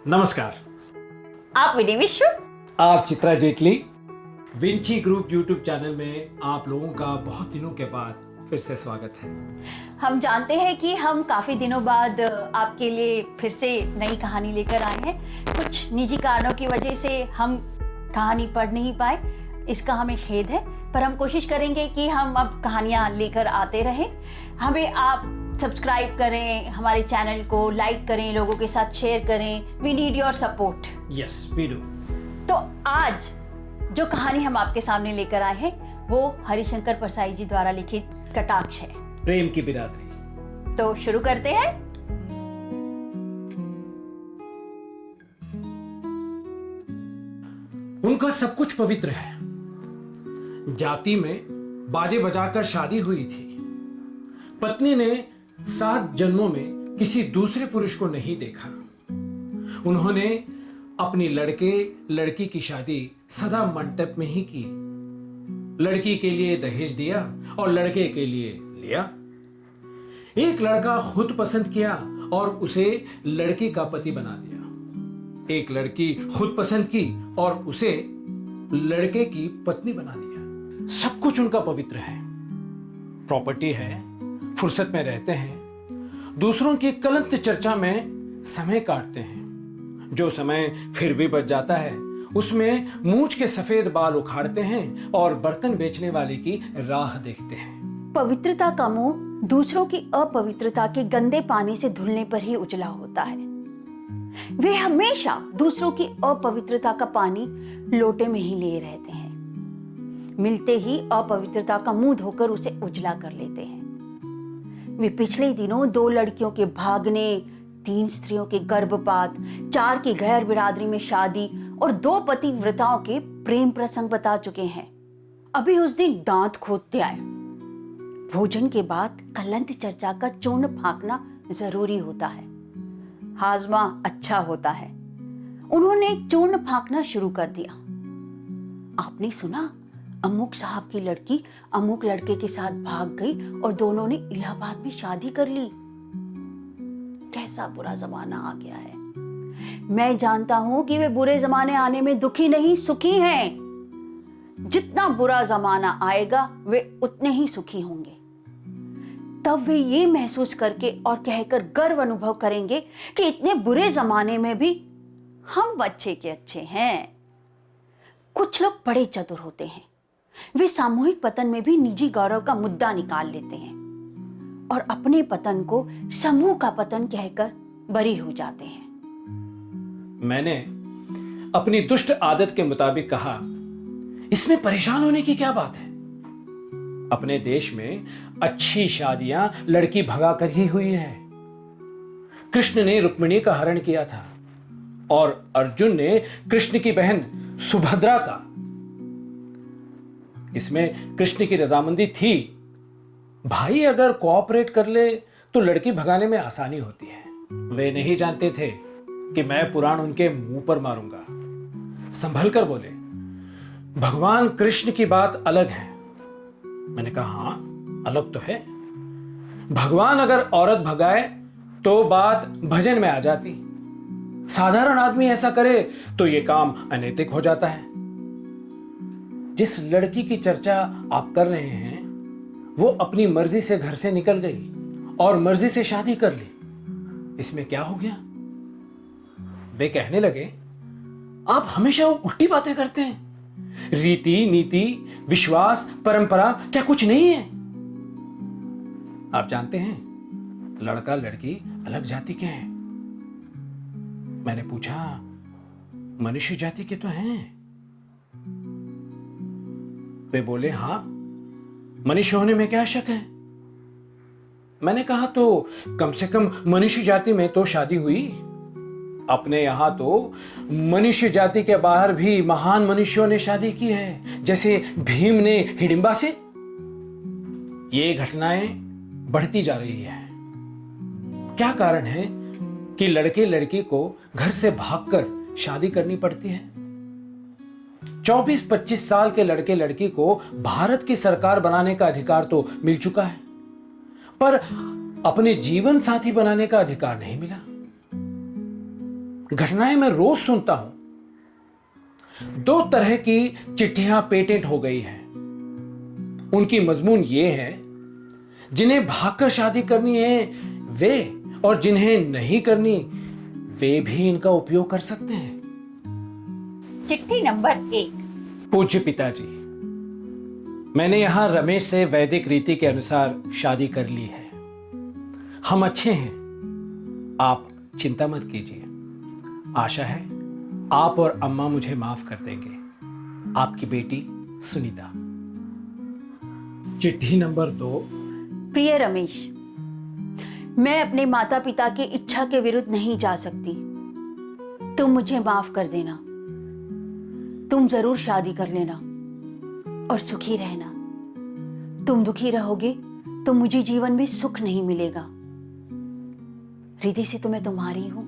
नमस्कार। आप विनय मिश्र। आप Chitra Jaitley. Vinci group YouTube channel में आप लोगों का बहुत दिनों के बाद फिर से स्वागत है। हम जानते हैं कि हम काफी दिनों बाद आपके लिए फिर से नई कहानी लेकर आए हैं। कुछ निजी कारणों की वजह से हम कहानी पढ़ नहीं पाए, इसका हमें खेद है, पर हम कोशिश करेंगे कि हम अब कहानियां लेकर आते रहें। हमें आप सब्सक्राइब करें, हमारे चैनल को लाइक करें, लोगों के साथ शेयर करें। We need your support. Yes we do. तो आज जो कहानी हम आपके सामने लेकर आए हैं वो हरिशंकर परसाई जी द्वारा लिखित कटाक्ष है, प्रेम की बिरादरी। तो शुरू करते हैं। उनका सब कुछ पवित्र है। जाति में बाजे बजाकर शादी हुई थी। पत्नी ने 7 जन्मों में किसी दूसरे पुरुष को नहीं देखा। उन्होंने अपनी लड़के लड़की की शादी सदा मंडप में ही की। लड़की के लिए दहेज दिया और लड़के के लिए लिया। एक लड़का खुद पसंद किया और उसे लड़की का पति बना दिया। एक लड़की खुद पसंद की और उसे लड़के की पत्नी बना दिया। सब कुछ उनका पवित्र है। प्रॉपर्टी है, फुर्सत में रहते हैं, दूसरों की कलंक चर्चा में समय काटते हैं। जो समय फिर भी बच जाता है उसमें मूंछ के सफेद बाल उखाड़ते हैं और बर्तन बेचने वाले की राह देखते हैं। पवित्रता का मोह दूसरों की अपवित्रता के गंदे पानी से धुलने पर ही उजला होता है। वे हमेशा दूसरों की अपवित्रता का पानी लोटे में ही लिए रहते हैं। मिलते ही अपवित्रता का मुंह धोकर उसे उजला कर लेते हैं। वे पिछले दिनों 2 लड़कियों के भागने, 3 स्त्रियों के गर्भपात, 4 की गैर बिरादरी में शादी और 2 पतिव्रताओं के प्रेम प्रसंग बता चुके हैं। अभी उस दिन दांत खोदते आए। भोजन के बाद कलंत चर्चा का चूर्ण फांकना जरूरी होता है। हाजमा अच्छा होता है। उन्होंने चूर्ण फांकना शुरू कर दिया। आपने सुना, अमुक साहब की लड़की अमुक लड़के के साथ भाग गई और दोनों ने इलाहाबाद में शादी कर ली। कैसा बुरा जमाना आ गया है। मैं जानता हूं कि वे बुरे जमाने आने में दुखी नहीं, सुखी हैं। जितना बुरा जमाना आएगा वे उतने ही सुखी होंगे। तब वे ये महसूस करके और कहकर गर्व अनुभव करेंगे कि इतने बुरे जमाने में भी हम अच्छे के अच्छे हैं। कुछ लोग बड़े चतुर होते हैं। वे सामूहिक पतन में भी निजी गौरव का मुद्दा निकाल लेते हैं और अपने पतन को समूह का पतन कहकर बरी हो जाते हैं। मैंने अपनी दुष्ट आदत के मुताबिक कहा, इसमें परेशान होने की क्या बात है। अपने देश में अच्छी शादियां लड़की भगा कर ही हुई है। कृष्ण ने रुक्मिणी का हरण किया था और अर्जुन ने कृष्ण की बहन सुभद्रा का। इसमें कृष्ण की रजामंदी थी। भाई अगर कोऑपरेट कर ले तो लड़की भगाने में आसानी होती है। वे नहीं जानते थे कि मैं पुराण उनके मुंह पर मारूंगा। संभल कर बोले, भगवान कृष्ण की बात अलग है। मैंने कहा, हां अलग तो है। भगवान अगर औरत भगाए तो बात भजन में आ जाती। साधारण आदमी ऐसा करे तो यह काम अनैतिक हो जाता है। जिस लड़की की चर्चा आप कर रहे हैं वो अपनी मर्जी से घर से निकल गई और मर्जी से शादी कर ली। इसमें क्या हो गया। वे कहने लगे, आप हमेशा उल्टी बातें करते हैं। रीति नीति विश्वास परंपरा क्या कुछ नहीं है। आप जानते हैं लड़का लड़की अलग जाति के हैं। मैंने पूछा, मनुष्य जाति के तो हैं। वे बोले, हां मनुष्य होने में क्या शक है। मैंने कहा, तो कम से कम मनुष्य जाति में तो शादी हुई। अपने यहां तो मनुष्य जाति के बाहर भी महान मनुष्यों ने शादी की है, जैसे भीम ने हिडिंबा से। ये घटनाएं बढ़ती जा रही है। क्या कारण है कि लड़के लड़की को घर से भागकर शादी करनी पड़ती है। 24-25 साल के लड़के लड़की को भारत की सरकार बनाने का अधिकार तो मिल चुका है, पर अपने जीवन साथी बनाने का अधिकार नहीं मिला। घटनाएं मैं रोज सुनता हूं। 2 तरह की चिट्ठियां पेटेंट हो गई हैं। उनकी मजमून ये है, जिन्हें भागकर शादी करनी है वे, और जिन्हें नहीं करनी वे भी इनका उपयोग कर सकते हैं। चिट्ठी नंबर 1। पूज्य पिताजी, मैंने यहां रमेश से वैदिक रीति के अनुसार शादी कर ली है। हम अच्छे हैं, आप चिंता मत कीजिए। आशा है आप और अम्मा मुझे माफ कर देंगे। आपकी बेटी सुनीता। चिट्ठी नंबर 2। प्रिय रमेश, मैं अपने माता पिता की इच्छा के विरुद्ध नहीं जा सकती। तुम मुझे माफ कर देना। तुम जरूर शादी कर लेना और सुखी रहना। तुम दुखी रहोगे तो मुझे जीवन में सुख नहीं मिलेगा। हृदय से तो मैं तुम्हारी हूं।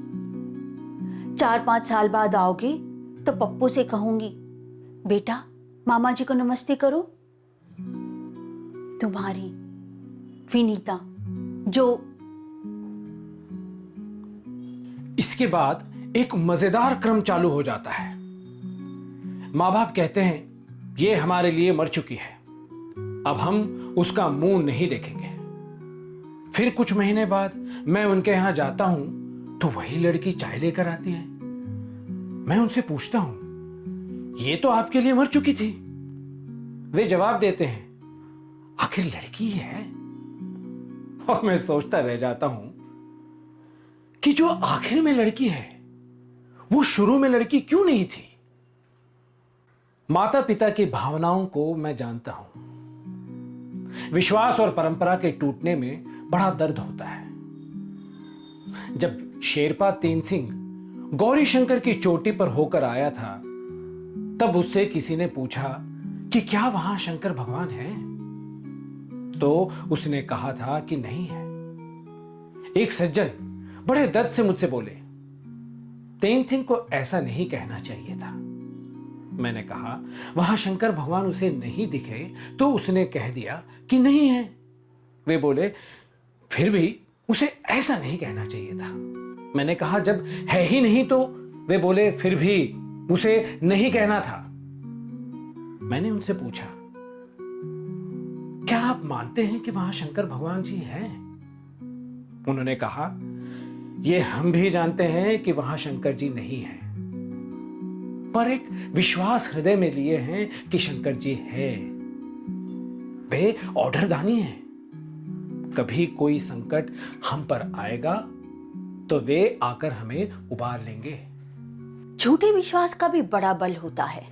4-5 साल बाद आओगे तो पप्पू से कहूंगी, बेटा मामा जी को नमस्ते करो। तुम्हारी विनीता। जो इसके बाद एक मजेदार क्रम चालू हो जाता है। माँ बाप कहते हैं ये हमारे लिए मर चुकी है, अब हम उसका मुंह नहीं देखेंगे। फिर कुछ महीने बाद मैं उनके यहां जाता हूं तो वही लड़की चाय लेकर आती है। मैं उनसे पूछता हूं, ये तो आपके लिए मर चुकी थी। वे जवाब देते हैं, आखिर लड़की है। और मैं सोचता रह जाता हूं कि जो आखिर में लड़की है वो शुरू में लड़की क्यों नहीं थी। माता पिता की भावनाओं को मैं जानता हूं। विश्वास और परंपरा के टूटने में बड़ा दर्द होता है। जब शेरपा तेनसिंह गौरी शंकर की चोटी पर होकर आया था, तब उससे किसी ने पूछा कि क्या वहां शंकर भगवान है, तो उसने कहा था कि नहीं है। एक सज्जन बड़े दर्द से मुझसे बोले, तेनसिंह को ऐसा नहीं कहना चाहिए था। मैंने कहा, वहां शंकर भगवान उसे नहीं दिखे तो उसने कह दिया कि नहीं है। वे बोले, फिर भी उसे ऐसा नहीं कहना चाहिए था। मैंने कहा, जब है ही नहीं तो। वे बोले, फिर भी उसे नहीं कहना था। मैंने उनसे पूछा, क्या आप मानते हैं कि वहां शंकर भगवान जी हैं? उन्होंने कहा, यह हम भी जानते हैं कि वहां शंकर जी नहीं हैं, पर एक विश्वास हृदय में लिए हैं कि शंकर जी है। वे ऑर्डरदानी हैं। कभी कोई संकट हम पर आएगा तो वे आकर हमें उबार लेंगे। झूठे विश्वास का भी बड़ा बल होता है।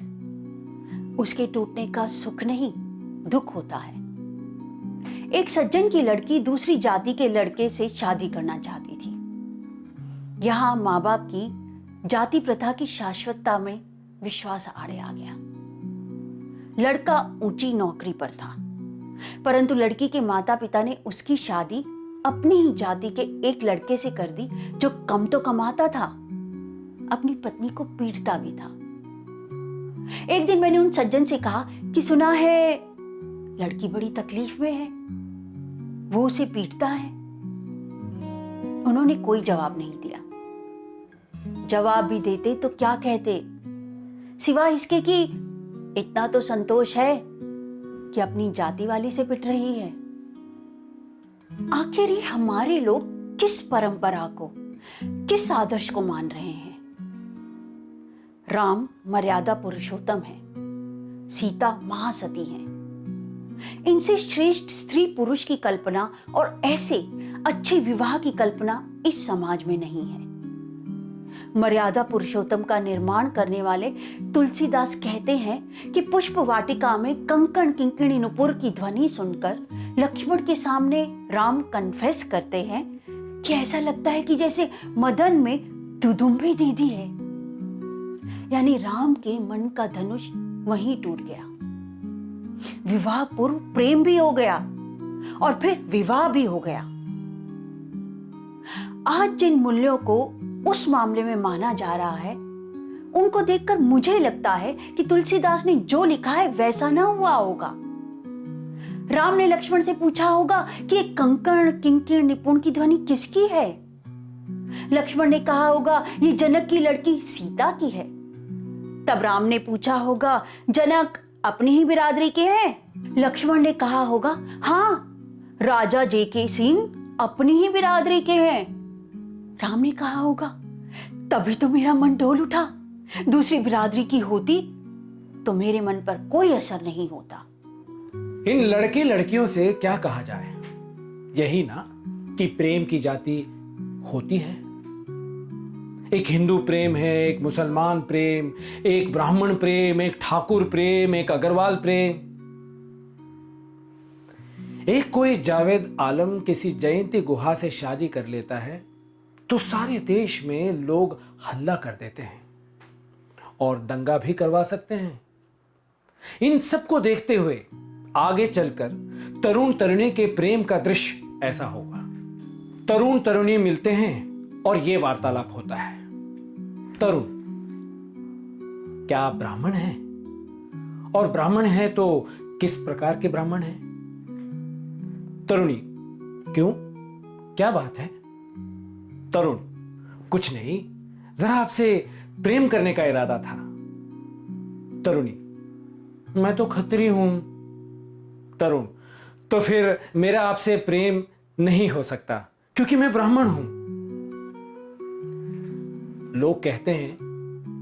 उसके टूटने का सुख नहीं, दुख होता है। एक सज्जन की लड़की दूसरी जाति के लड़के से शादी करना चाहती थी। यहां माँ बाप की जाति प्रथा की शाश्वतता में विश्वास आड़े आ गया। लड़का ऊंची नौकरी पर था, परंतु लड़की के माता पिता ने उसकी शादी अपनी ही जाति के एक लड़के से कर दी, जो कम तो कमाता था, अपनी पत्नी को पीटता भी था। एक दिन मैंने उन सज्जन से कहा कि सुना है लड़की बड़ी तकलीफ में है, वो उसे पीटता है। उन्होंने कोई जवाब नहीं दिया। जवाब भी देते तो क्या कहते, सिवाय इसके कि इतना तो संतोष है कि अपनी जाति वाली से पिट रही है। आखिर ये हमारे लोग किस परंपरा को, किस आदर्श को मान रहे हैं? राम मर्यादा पुरुषोत्तम है, सीता महासती है। इनसे श्रेष्ठ स्त्री पुरुष की कल्पना और ऐसे अच्छे विवाह की कल्पना इस समाज में नहीं है। मर्यादा पुरुषोत्तम का निर्माण करने वाले तुलसीदास कहते हैं कि पुष्प वाटिका में कंकण किंकिणी नुपुर की ध्वनि सुनकर लक्ष्मण के सामने राम कन्फेस करते हैं कि ऐसा लगता है कि जैसे मदन में दुदुम्बी दीदी है। यानी राम के मन का धनुष वहीं टूट गया। विवाह पूर्व प्रेम भी हो गया और फिर विवाह भी हो गया। आज जिन मूल्यों को उस मामले में माना जा रहा है, उनको देखकर मुझे लगता है कि तुलसीदास ने जो लिखा है वैसा ना हुआ होगा। राम ने लक्ष्मण से पूछा होगा कि एक कंकण किंकिण निपुण की ध्वनि किसकी है? लक्ष्मण ने कहा होगा ये जनक की लड़की सीता की है। तब राम ने पूछा होगा जनक अपनी ही बिरादरी के हैं। लक्ष्मण ने कहा होगा हाँ, राजा जेके सिंह अपनी ही बिरादरी के हैं। राम ने कहा होगा तभी तो मेरा मन डोल उठा, दूसरी बिरादरी की होती तो मेरे मन पर कोई असर नहीं होता। इन लड़के लड़कियों से क्या कहा जाए, यही ना कि प्रेम की जाति होती है। एक हिंदू प्रेम है, एक मुसलमान प्रेम, एक ब्राह्मण प्रेम, एक ठाकुर प्रेम, एक अग्रवाल प्रेम। एक कोई जावेद आलम किसी जयंती गुहा से शादी कर लेता है तो सारे देश में लोग हल्ला कर देते हैं और दंगा भी करवा सकते हैं। इन सबको देखते हुए आगे चलकर तरुण तरुणी के प्रेम का दृश्य ऐसा होगा। तरुण तरुणी मिलते हैं और यह वार्तालाप होता है। तरुण, क्या आप ब्राह्मण हैं? और ब्राह्मण हैं तो किस प्रकार के ब्राह्मण हैं? तरुणी, क्यों, क्या बात है? तरुण, कुछ नहीं, जरा आपसे प्रेम करने का इरादा था। तरुणी, मैं तो खत्री हूं। तरुण, तो फिर मेरा आपसे प्रेम नहीं हो सकता क्योंकि मैं ब्राह्मण हूं। लोग कहते हैं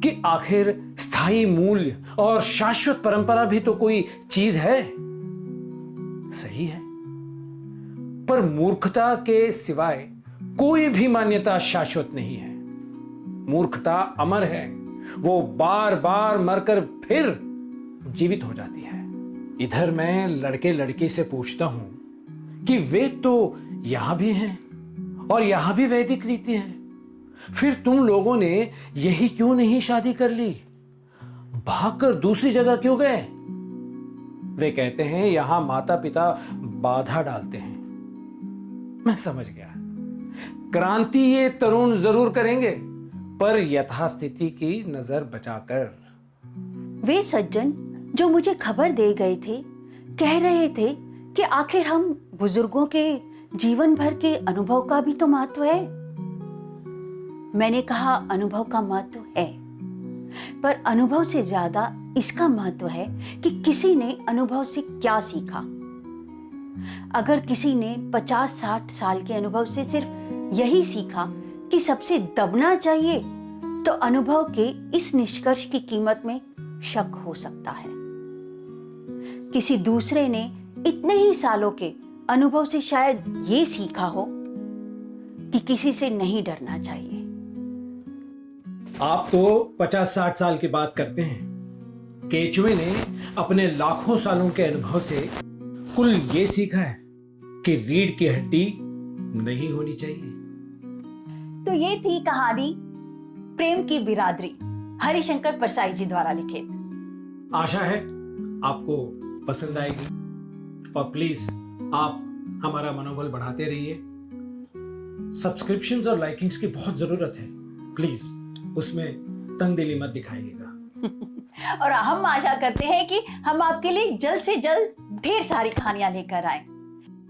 कि आखिर स्थायी मूल्य और शाश्वत परंपरा भी तो कोई चीज है। सही है, पर मूर्खता के सिवाय कोई भी मान्यता शाश्वत नहीं है। मूर्खता अमर है, वो बार बार मरकर फिर जीवित हो जाती है। इधर मैं लड़के लड़की से पूछता हूं कि वेद तो यहां भी हैं और यहां भी वैदिक रीति है, फिर तुम लोगों ने यही क्यों नहीं शादी कर ली? भागकर दूसरी जगह क्यों गए? वे कहते हैं यहां माता पिता बाधा डालते हैं। मैं समझ गया, क्रांति ये तरुण जरूर करेंगे, पर यथास्थिति की नजर बचाकर। वे सज्जन जो मुझे खबर दे गए थे कह रहे थे कि आखिर हम बुजुर्गों के जीवन भर के अनुभव का भी तो महत्व है। मैंने कहा अनुभव का महत्व है, पर अनुभव से ज्यादा इसका महत्व है कि किसी ने अनुभव से क्या सीखा। अगर किसी ने 50-60 साल के अनुभव से सिर्फ यही सीखा कि सबसे दबना चाहिए, तो अनुभव के इस निष्कर्ष की कीमत में शक हो सकता है। किसी दूसरे ने इतने ही सालों के अनुभव से शायद ये सीखा हो कि किसी से नहीं डरना चाहिए। आप तो 50-60 साल की बात करते हैं। केचुए ने अपने लाखों सालों के अनुभव से कुल ये सीखा है कि रीढ़ की हड्डी नहीं होनी चाहिए। तो ये थी कहानी प्रेम की बिरादरी, हरिशंकर परसाई जी द्वारा लिखित। आशा है आपको पसंद आएगी और प्लीज आप हमारा मनोबल बढ़ाते रहिए। सब्सक्रिप्शंस और लाइकिंग्स की बहुत जरूरत है, प्लीज उसमें तंगदिली मत दिखाइएगा। और हम आशा करते हैं कि हम आपके लिए जल्द से जल्द ढेर सारी कहानियां लेकर आए।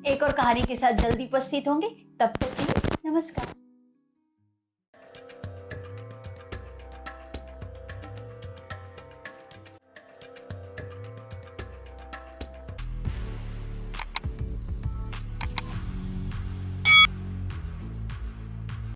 एक और कहानी के साथ जल्दी उपस्थित होंगे, तब तक के लिए नमस्कार।